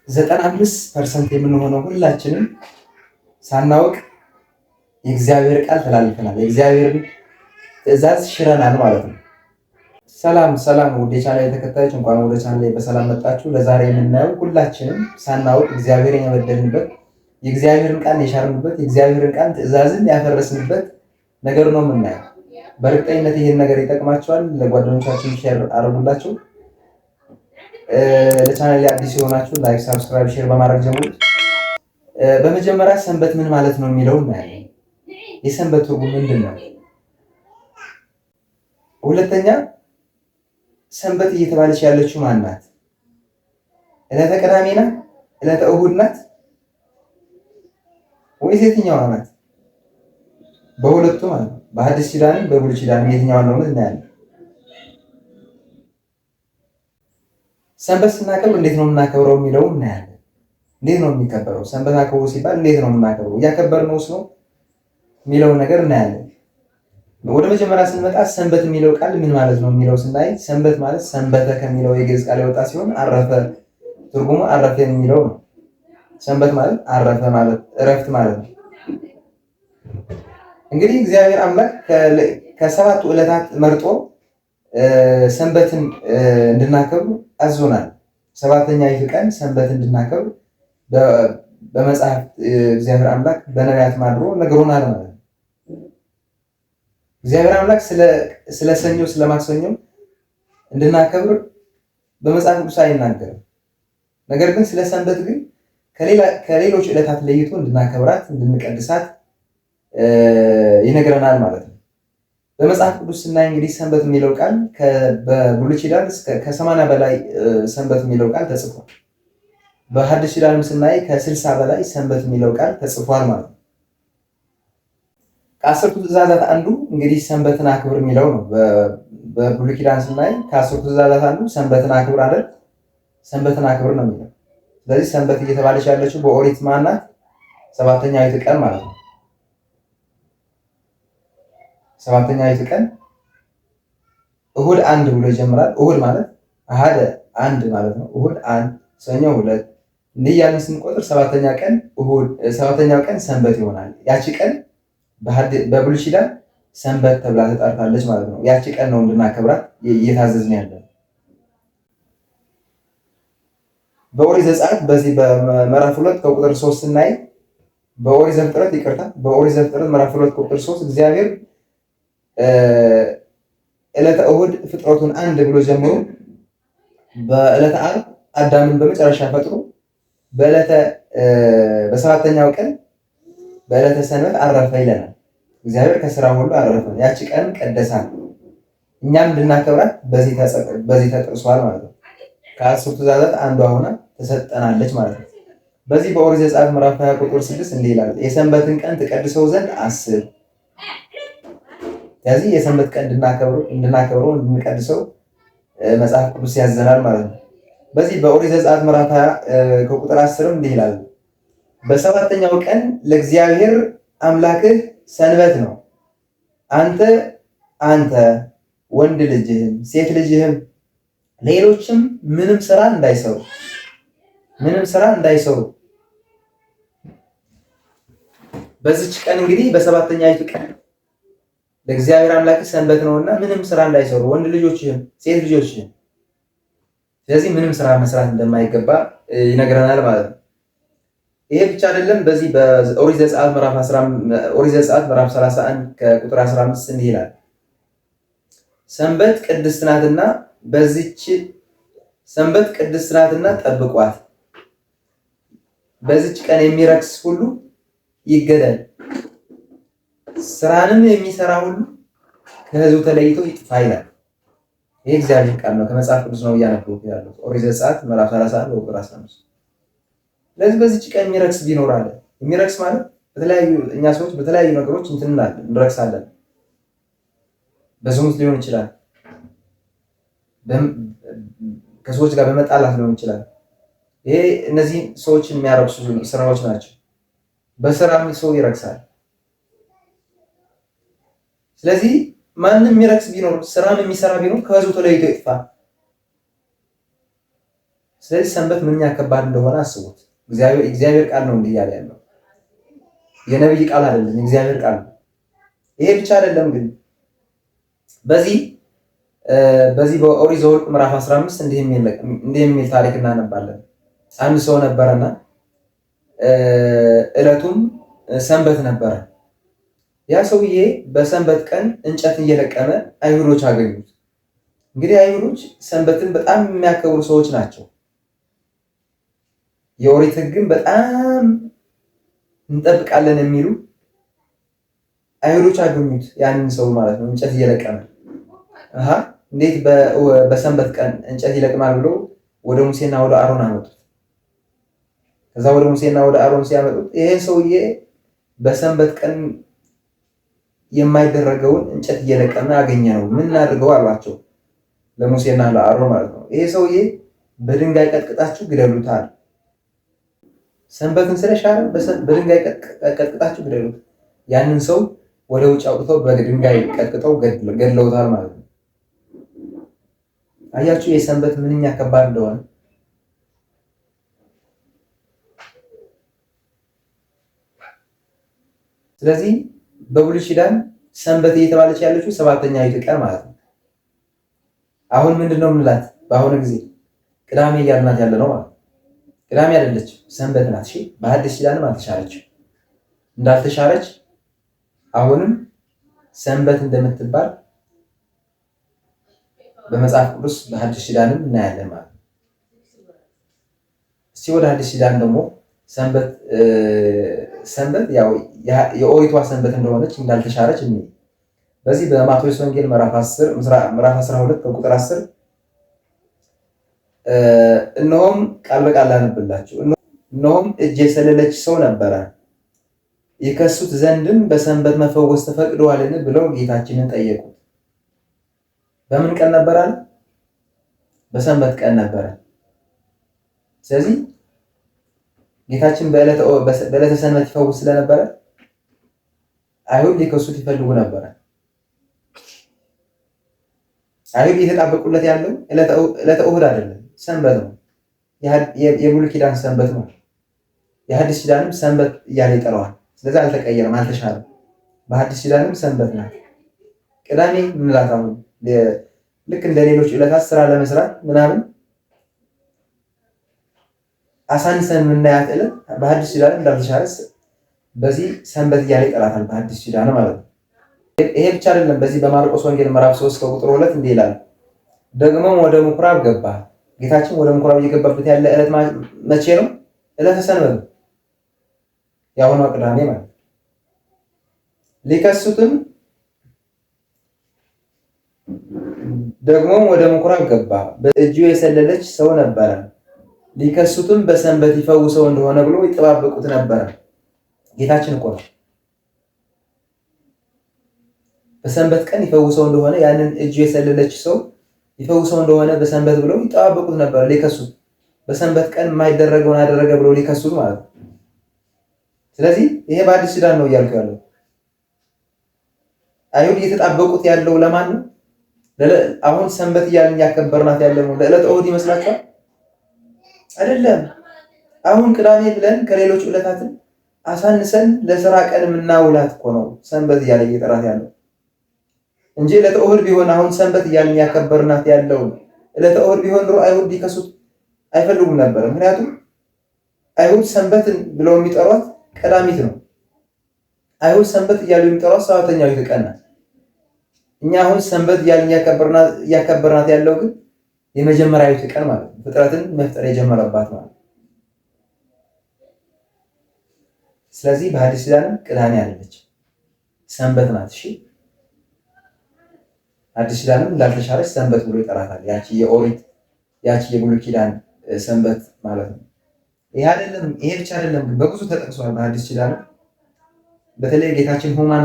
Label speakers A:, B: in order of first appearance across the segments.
A: 95% የምንሆነው ሁላችንም ሳናውቅ የእግዚአብሔር ቃል ተላልፈናል። የእግዚአብሔርን ትእዛዝ ሽረናል ማለት ነው። ሰላም ውድ የቻናሌ ተከታዮች እንኳን ወደ ቻናሌ በሰላም መጣችሁ። ለዛሬ የምናየው ሁላችንም ሳናውቅ እግዚአብሔርን የበደልንበት፣ የእግዚአብሔርን ቃል የሻርንበት፣ የእግዚአብሔርን ቃል ትእዛዝን ያፈረስንበት ነገር ነው የምናየው። በእርግጠኝነት ይህን ነገር ይጠቅማቸዋል። ለጓደኞቻችን ሼር አድርጉላቸው። ለቻናሌ አዲስ የሆናችሁ ላይክ፣ ሳብስክራይብ፣ ሼር በማድረግ ጀምሩት። በመጀመሪያ ሰንበት ምን ማለት ነው የሚለው እናያለን። የሰንበት ትርጉም ምንድን ነው? ሁለተኛ ሰንበት እየተባለች ያለችው ማን ናት? ዕለተ ቅዳሜ ናት? ዕለተ እሁድ ናት? ወይስ የትኛዋ ናት? በሁለቱ ማለት ነው። በሐዲስ ኪዳንም በብሉይ ኪዳንም የትኛዋ ነው እናያለን። ሰንበት ስናከብር እንዴት ነው የምናከብረው የሚለው እናያለን። እንዴት ነው የሚከበረው? ሰንበት አክብሩ ሲባል እንዴት ነው የምናከብረው? እያከበርነውስ ነው የሚለውን ነገር እናያለን። ወደ መጀመሪያ ስንመጣ ሰንበት የሚለው ቃል ምን ማለት ነው የሚለው ስናይ ሰንበት ማለት ሰንበተ ከሚለው የግዕዝ ቃል የወጣ ሲሆን አረፈ፣ ትርጉሙ አረፈ የሚለው ነው። ሰንበት ማለት አረፈ ማለት እረፍት ማለት ነው። እንግዲህ እግዚአብሔር አምላክ ከሰባቱ ዕለታት መርጦ ሰንበትን እንድናከብር አዞናል። ሰባተኛይቱ ቀን ሰንበት እንድናከብር በመጽሐፍ እግዚአብሔር አምላክ በነቢያት ማድሮ ነግሮናል ማለት ነው። እግዚአብሔር አምላክ ስለ ሰኞ ስለ ማክሰኞ እንድናከብር በመጽሐፍ ቅዱስ አይናገርም። ነገር ግን ስለ ሰንበት ግን ከሌሎች ዕለታት ለይቶ እንድናከብራት እንድንቀድሳት ይነግረናል ማለት ነው። በመጽሐፍ ቅዱስ ስናይ እንግዲህ ሰንበት የሚለው ቃል በብሉይ ኪዳን ከ80 በላይ ሰንበት የሚለው ቃል ተጽፏል። በሐዲስ ኪዳንም ስናይ ከ60 በላይ ሰንበት የሚለው ቃል ተጽፏል ማለት ነው። ከአስርቱ ትእዛዛት አንዱ እንግዲህ ሰንበትን አክብር የሚለው ነው። በብሉይ ኪዳን ስናይ ከአስርቱ ትእዛዛት አንዱ ሰንበትን አክብር አይደል? ሰንበትን አክብር ነው የሚለው። ስለዚህ ሰንበት እየተባለች ያለችው በኦሪት ማናት? ሰባተኛይቱ ቀን ማለት ነው። ሰባተኛይቱ ቀን እሁድ አንድ ብሎ ይጀምራል። እሁድ ማለት አሃደ አንድ ማለት ነው። እሁድ አንድ፣ ሰኞ ሁለት፣ እንዲህ እያልን ስንቆጥር ሰባተኛው ቀን ሰንበት ይሆናል። ያቺ ቀን በብሉይ ኪዳን ሰንበት ተብላ ተጠርታለች ማለት ነው። ያቺ ቀን ነው እንድናከብራት እየታዘዝን ያለን። በኦሪት ዘጸአት በዚህ በምዕራፍ 2 ከቁጥር 3 ስናይ በኦሪት ዘፍጥረት ምዕራፍ 2 ከቁጥር 3 እግዚአብሔር ዕለተ እሁድ ፍጥረቱን አንድ ብሎ ጀምሮ በዕለተ ዓርብ አዳምን በመጨረሻ ፈጥሮ በሰባተኛው ቀን በዕለተ ሰንበት አረፈ ይለናል። እግዚአብሔር ከስራ ሁሉ አረፈ። ያቺ ቀን ቀደሳት፣ እኛም እንድናከብራት በዚህ ተጠቅሷል ማለት ነው። ከአስርቱ ትእዛዛት አንዷ ሆና ተሰጠናለች ማለት ነው። በዚህ በኦሪት ዘጸአት ምዕራፍ 20 ቁጥር 6 እንዲህ ይላል፣ የሰንበትን ቀን ትቀድሰው ዘንድ አስብ። ስለዚህ የሰንበት ቀን እንድናከብረው እንድንቀድሰው መጽሐፍ ቅዱስ ያዘናል ማለት ነው። በዚህ በኦሪት ዘጸአት ምዕራፍ 20 ከቁጥር 10 እንዲህ ይላል፣ በሰባተኛው ቀን ለእግዚአብሔር አምላክህ ሰንበት ነው። አንተ ወንድ ልጅህም ሴት ልጅህም ሌሎችም ምንም ስራ እንዳይሰሩ በዚች ቀን እንግዲህ በሰባተኛይቱ ቀን ለእግዚአብሔር አምላክ ሰንበት ነውና ምንም ስራ እንዳይሰሩ ወንድ ልጆችህም ሴት ልጆችህም። ስለዚህ ምንም ስራ መስራት እንደማይገባ ይነግረናል ማለት ነው። ይሄ ብቻ አይደለም። በዚህ በኦሪት ዘጸአት ምዕራፍ 31 ከቁጥር 15 እንዲህ ይላል፣ ሰንበት ቅድስት ናትና ጠብቋት። በዚች ቀን የሚረክስ ሁሉ ይገደል፣ ስራንም የሚሰራ ሁሉ ከሕዝቡ ተለይቶ ይጥፋ ይላል። ይሄ እግዚአብሔር ቃል ነው፣ ከመጽሐፍ ቅዱስ ነው እያነበብኩ ያለው። ኦሪት ዘጸአት ምዕራፍ 31 ቁጥር 15። ስለዚህ በዚች ቀን የሚረክስ ቢኖር አለ። የሚረክስ ማለት እኛ ሰዎች በተለያዩ ነገሮች እንረክሳለን። በዝሙት ሊሆን ይችላል፣ ከሰዎች ጋር በመጣላት ሊሆን ይችላል። እነዚህ ሰዎችን የሚያረክሱ ስራዎች ናቸው። በስራም ሰው ይረክሳል። ስለዚህ ማንም የሚረክስ ቢኖር ስራም የሚሰራ ቢኖር ከሕዝቡ ተለይቶ ይጥፋ። ስለዚህ ሰንበት ምንኛ ከባድ እንደሆነ አስቡት። እግዚአብሔር ቃል ነው እንዲህ እያለ ያለው፣ የነብይ ቃል አይደለም፣ የእግዚአብሔር ቃል ነው። ይሄ ብቻ አይደለም ግን በዚህ በኦሪት ዘኍልቍ ምዕራፍ 15 እንዲህ የሚል ታሪክ እናነባለን። አንድ ሰው ነበረና ዕለቱም ሰንበት ነበረ። ያ ሰውዬ በሰንበት ቀን እንጨት እየለቀመ አይሁዶች አገኙት። እንግዲህ አይሁዶች ሰንበትን በጣም የሚያከብሩ ሰዎች ናቸው። የኦሪት ሕግን በጣም እንጠብቃለን የሚሉ አይሁዶች አገኙት። ያንን ሰው ማለት ነው እንጨት እየለቀመ እንዴት በሰንበት ቀን እንጨት ይለቅማል ብሎ ወደ ሙሴና ወደ አሮን አመጡት። ከዛ ወደ ሙሴና ወደ አሮን ሲያመጡት ይሄን ሰውዬ በሰንበት ቀን የማይደረገውን እንጨት እየለቀመ አገኘ ነው፣ ምን እናድርገው አሏቸው፣ ለሙሴና ለአሮን ማለት ነው። ይሄ ሰውዬ በድንጋይ ቀጥቅጣችሁ ግደሉታል። ሰንበትን ስለሻረ በድንጋይ ቀጥቅጣችሁ ግደሉት። ያንን ሰው ወደ ውጭ አውጥተው በድንጋይ ቀጥቅጠው ገድለውታል ማለት ነው። አያችሁ የሰንበት ምንኛ ከባድ እንደሆነ። ስለዚህ በብሉይ ኪዳን ሰንበት እየተባለች ያለችው ሰባተኛይቱ ቀን ማለት ነው። አሁን ምንድነው የምንላት? በአሁኑ ጊዜ ቅዳሜ እያልናት ያለ ነው ማለት ነው። ቅዳሜ አይደለች፣ ሰንበት ናት። እሺ በሐዲስ ኪዳንም አልተሻረችም። እንዳልተሻረች አሁንም ሰንበት እንደምትባል በመጽሐፍ ቅዱስ በሐዲስ ኪዳንም እናያለን ማለት ነው። እስቲ ወደ ሐዲስ ኪዳን ደግሞ ሰንበት ያው የኦሪቷ ሰንበት እንደሆነች እንዳልተሻረች እንዴ በዚህ በማቴዎስ ወንጌል ምዕራፍ 12 ከቁጥር 10 እነሆም ቃል በቃል አነብላችሁ። እነሆም እጅ የሰለለች ሰው ነበረ፣ ይከሱት ዘንድም በሰንበት መፈወስ ተፈቅዷልን ብለው ጌታችንን ጠየቁት። በምን ቀን ነበረ? በሰንበት ቀን ነበረ። ስለዚህ ጌታችን በዕለተ ሰንበት ይፈውስ ስለነበረ አይሁድ ሊከሱት ይፈልጉ ነበረ። አይሁድ እየተጣበቁለት ያለው ዕለተ እሑድ አይደለም፣ ሰንበት ነው። የብሉይ ኪዳን ሰንበት ነው። የሐዲስ ኪዳንም ሰንበት እያለ ይጠራዋል። ስለዚህ አልተቀየረም፣ አልተሻለም። በሐዲስ ኪዳንም ሰንበት ናት። ቅዳሜ ምንላት አሁን ልክ እንደ ሌሎች ዕለታት ስራ ለመስራት ምናምን አሳንሰን የምናያት ዕለት በሐዲስ ኪዳን እንዳልተሻረች በዚህ ሰንበት እያለ ይጠራታል፣ በሐዲስ ኪዳን ማለት ነው። ይሄ ብቻ አይደለም። በዚህ በማርቆስ ወንጌል ምዕራፍ 3 ከቁጥር 2 እንዲህ ይላል፣ ደግሞም ወደ ምኩራብ ገባ። ጌታችን ወደ ምኩራብ እየገባበት ያለ ዕለት መቼ ነው? ዕለተ ሰንበት ነው፣ የአሁኗ ቅዳሜ ማለት ነው። ሊከሱትም ደግሞም ወደ ምኩራብ ገባ፣ በእጁ የሰለለች ሰው ነበረ፣ ሊከሱትም በሰንበት ይፈውሰው እንደሆነ ብሎ ይጠባበቁት ነበረ። ጌታችን እኮ ነው በሰንበት ቀን ይፈውሰው እንደሆነ ያንን እጁ የሰለለች ሰው ይፈውሰው እንደሆነ በሰንበት ብለው ይጠባበቁት ነበር። ሊከሱት በሰንበት ቀን የማይደረገውን አደረገ ብለው ሊከሱት ማለት ነው። ስለዚህ ይሄ በአዲስ ኪዳን ነው እያልኩ ያለው። አይሁድ እየተጣበቁት ያለው ለማን ነው? አሁን ሰንበት እያልን እያከበርናት ያለ ነው ለዕለተ እሑድ ይመስላችኋል? አይደለም። አሁን ቅዳሜ ብለን ከሌሎች ዕለታትን አሳንሰን ለስራ ቀን የምናውላት እኮ ነው ሰንበት እያለ እየጠራት ያለው እንጂ ዕለተ እሑድ ቢሆን አሁን ሰንበት እያልን እያከበርናት ያለው ዕለተ እሑድ ቢሆን ድሮ አይሁድ ሊከሱት አይፈልጉም ነበር። ምክንያቱም አይሁድ ሰንበትን ብለው የሚጠሯት ቀዳሚት ነው። አይሁድ ሰንበት እያሉ የሚጠሯት ሰባተኛይቱ ቀን ናት። እኛ አሁን ሰንበት እያልን እያከበርናት ያለው ግን የመጀመሪያዊቱ ቀን ማለት ነው። ፍጥረትን መፍጠር የጀመረባት ማለት ነው። ስለዚህ በሐዲስ ኪዳንም ቅዳሜ አይደለች፣ ሰንበት ናት። እሺ አዲስ ኪዳንም እንዳልተሻረች ሰንበት ብሎ ይጠራታል። ያቺ የኦሪት ያቺ የብሉይ ኪዳን ሰንበት ማለት ነው። ይሄ አይደለም፣ ይሄ ብቻ አይደለም፣ በብዙ ተጠቅሷል በሐዲስ ኪዳን። በተለይ ጌታችን ሕሙማን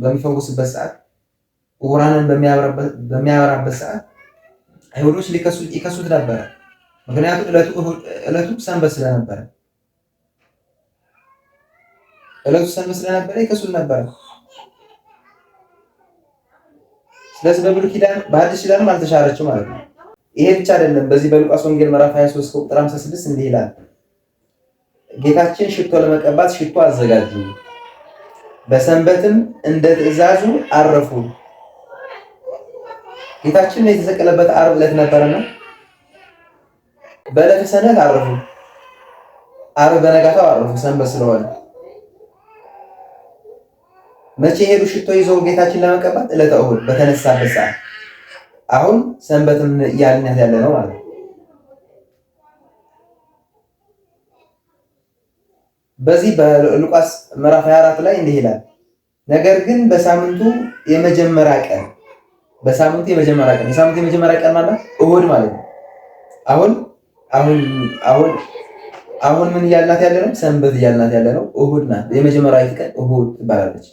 A: በሚፈውስበት ሰዓት፣ ዕውራንን በሚያበራበት ሰዓት አይሁዶች ይከሱት ነበረ። ምክንያቱም ዕለቱ ሰንበት ስለነበረ ይከሱት ነበረ። ስለዚህ በብሉይ ኪዳን በሐዲስ ኪዳንም አልተሻረችም ማለት ነው። ይሄ ብቻ አይደለም። በዚህ በሉቃስ ወንጌል ምዕራፍ 23 ቁጥር 56 እንዲህ ይላል፣ ጌታችን ሽቶ ለመቀባት ሽቶ አዘጋጁ፣ በሰንበትም እንደ ትእዛዙ አረፉ። ጌታችን የተሰቀለበት ዓርብ ዕለት ነበርና በዕለተ ሰንበት አረፉ። ዓርብ በነጋታው አረፉ፣ ሰንበት ስለሆነ። መቼ ሄዱ? ሽቶ ይዘው ጌታችን ለመቀባት ዕለተ እሑድ በተነሳበት ሰዓት። አሁን ሰንበትን እያልናት ያለ ነው ማለት ነው። በዚህ በሉቃስ ምዕራፍ 24 ላይ እንዲህ ይላል፣ ነገር ግን በሳምንቱ የመጀመሪያ ቀን የሳምንቱ የመጀመሪያ ቀን ማለት እሑድ ማለት ነው። አሁን ምን እያልናት ያለ ነው? ሰንበት እያልናት ያለ ነው። እሑድ ናት። የመጀመሪያዊቱ ቀን እሑድ ትባላለች።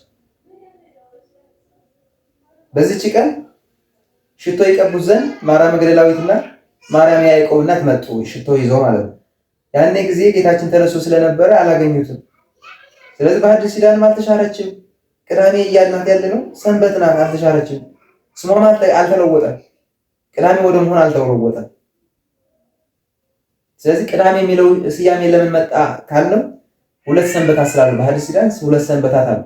A: በዚች ቀን ሽቶ ይቀቡት ዘንድ ማርያም መግደላዊትና ማርያም የያዕቆብ እናት መጡ፣ ሽቶ ይዘው ማለት ነው። ያኔ ጊዜ ጌታችን ተነስቶ ስለነበረ አላገኙትም። ስለዚህ በሐዲስ ኪዳንም አልተሻረችም። ቅዳሜ እያልናት ያለ ነው። ሰንበት ናት፣ አልተሻረችም። ስሟም አልተለወጠም። ቅዳሜ ወደ መሆን አልተለወጠም። ስለዚህ ቅዳሜ የሚለው ስያሜ ለምን መጣ ካልነው ሁለት ሰንበታት ስላሉ በሐዲስ ኪዳን ሁለት ሰንበታት አሉ።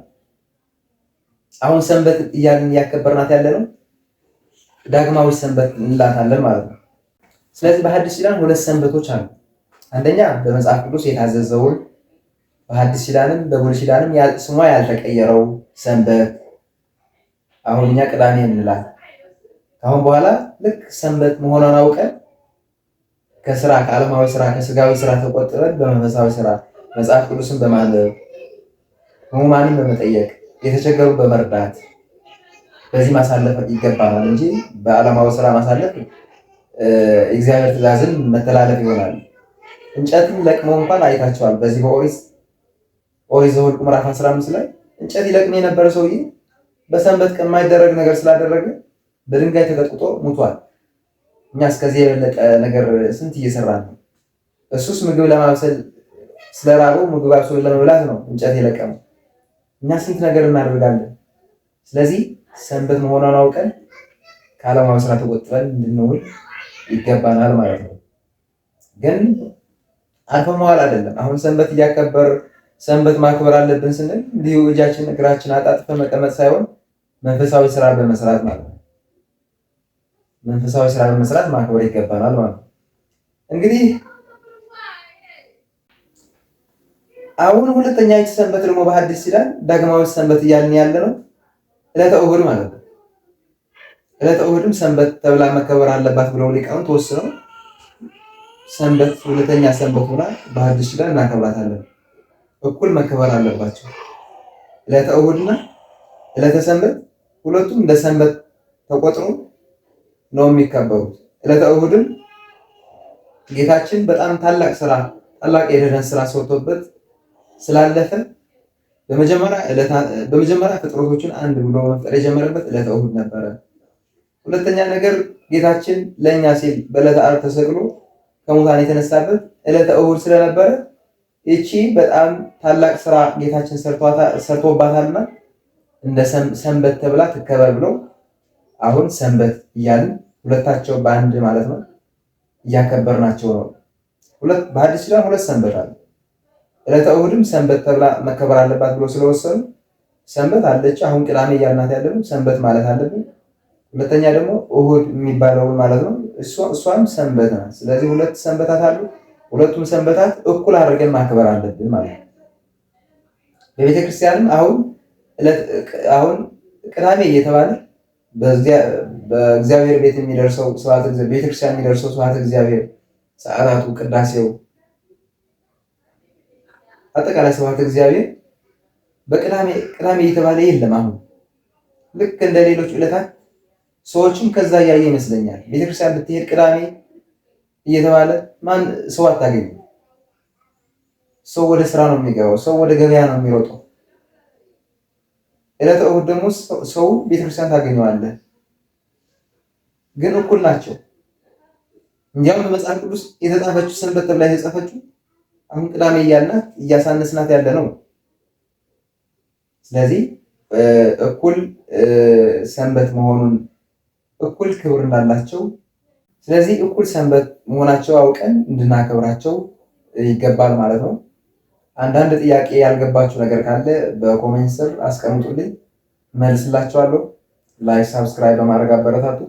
A: አሁን ሰንበት እያልን እያከበርናት ያለ ነው ዳግማዊ ሰንበት እንላታለን ማለት ነው። ስለዚህ በሐዲስ ኪዳን ሁለት ሰንበቶች አሉ። አንደኛ በመጽሐፍ ቅዱስ የታዘዘውን በሐዲስ ኪዳንም በብሉይ ኪዳንም ስሟ ያልተቀየረው ሰንበት አሁን እኛ ቅዳሜ እንላለን። አሁን በኋላ ልክ ሰንበት መሆኗን አውቀን ከስራ ከዓለማዊ ስራ ከስጋዊ ስራ ተቆጥበን በመንፈሳዊ ስራ መጽሐፍ ቅዱስን በማንበብ ሕሙማንን በመጠየቅ የተቸገሩ በመርዳት በዚህ ማሳለፍ ይገባናል እንጂ በዓለማዊ ስራ ማሳለፍ እግዚአብሔር ትእዛዝን መተላለፍ ይሆናል። እንጨትን ለቅመው እንኳን አይታቸዋል። በዚህ በኦሪት ዘኍልቍ ምዕራፍ 15 ላይ እንጨት ይለቅም የነበረ ሰውዬ በሰንበት ቀን የማይደረግ ነገር ስላደረገ በድንጋይ ተቀጥቅጦ ሙቷል። እኛ እስከዚህ የበለጠ ነገር ስንት እየሰራን ነው። እሱስ ምግብ ለማብሰል ስለራበው ምግብ አብስሎ ለመብላት ነው እንጨት የለቀመው። እኛ ስንት ነገር እናደርጋለን። ስለዚህ ሰንበት መሆኗን አውቀን ከዓለማዊ ስራ ተቆጥበን እንድንውል ይገባናል ማለት ነው። ግን አልፎ መዋል አይደለም። አሁን ሰንበት እያከበር ሰንበት ማክበር አለብን ስንል እንዲሁ እጃችን እግራችን አጣጥፈን መቀመጥ ሳይሆን መንፈሳዊ ስራ በመስራት ማለት ነው። መንፈሳዊ ስራ በመስራት ማክበር ይገባናል ማለት ነው። እንግዲህ አሁን ሁለተኛይቱ ሰንበት ደግሞ በሐዲስ ኪዳን ዳግማዊ ሰንበት እያልን ያለ ነው ዕለተ እሑድ ማለት ነው። ዕለተ እሑድም ሰንበት ተብላ መከበር አለባት ብለው ሊቃውንት ተወስነው ሰንበት ሁለተኛ ሰንበት ሆና በሐዲስ ኪዳን እናከብራታለን። እኩል መከበር አለባቸው። ዕለተ እሑድና ዕለተ ሰንበት ሁለቱም እንደ ሰንበት ተቆጥሮ ነው የሚከበሩት። ዕለተ እሑድም ጌታችን በጣም ታላቅ የደህንነት ስራ ሰርቶበት ስላለፈ በመጀመሪያ ፍጥረቶችን አንድ ብሎ መፍጠር የጀመረበት ዕለተ እሑድ ነበረ። ሁለተኛ ነገር ጌታችን ለእኛ ሲል በዕለተ ዓርብ ተሰቅሎ ከሙታን የተነሳበት ዕለተ እሑድ ስለነበረ ይቺ በጣም ታላቅ ስራ ጌታችን ሰርቶባታልና እንደ ሰንበት ተብላ ትከበር ብለው አሁን ሰንበት እያልን ሁለታቸው በአንድ ማለት ነው እያከበርናቸው ነው። በሐዲስ ኪዳን ሁለት ሰንበት አለ። ዕለተ እሑድም ሰንበት ተብላ መከበር አለባት ብሎ ስለወሰኑ ሰንበት አለች። አሁን ቅዳሜ እያልናት ያለነው ሰንበት ማለት አለብን። ሁለተኛ ደግሞ እሑድ የሚባለውን ማለት ነው እሷም ሰንበት ናት። ስለዚህ ሁለት ሰንበታት አሉ። ሁለቱም ሰንበታት እኩል አድርገን ማክበር አለብን ማለት ነው። በቤተ ክርስቲያንም አሁን ቅዳሜ እየተባለ በእግዚአብሔር ቤት የሚደርሰው ስብሐተ እግዚአብሔር ቤተክርስቲያን የሚደርሰው ስብሐተ እግዚአብሔር ሰዓታቱ፣ ቅዳሴው፣ አጠቃላይ ስብሐተ እግዚአብሔር በቅዳሜ እየተባለ የለም። አሁን ልክ እንደ ሌሎች ዕለታት ሰዎችም ከዛ እያየ ይመስለኛል ቤተክርስቲያን ብትሄድ ቅዳሜ እየተባለ ሰው አታገኝም። ሰው ወደ ስራ ነው የሚገባው። ሰው ወደ ገበያ ነው የሚሮጠው። ዕለተ እሑድ ደግሞ ሰው ቤተክርስቲያን ታገኘዋለህ። ግን እኩል ናቸው። እንዲያውም በመጽሐፍ ቅዱስ የተጻፈችው ሰንበት ተብላ የተጻፈችው አሁን ቅዳሜ እያልናት እያሳነስናት ያለ ነው። ስለዚህ እኩል ሰንበት መሆኑን እኩል ክብር እንዳላቸው ስለዚህ እኩል ሰንበት መሆናቸው አውቀን እንድናከብራቸው ይገባል ማለት ነው። አንዳንድ ጥያቄ ያልገባችሁ ነገር ካለ በኮሜንት ስር አስቀምጡልኝ፣ መልስላችኋለሁ። ላይክ፣ ሳብስክራይብ በማድረግ አበረታቱ።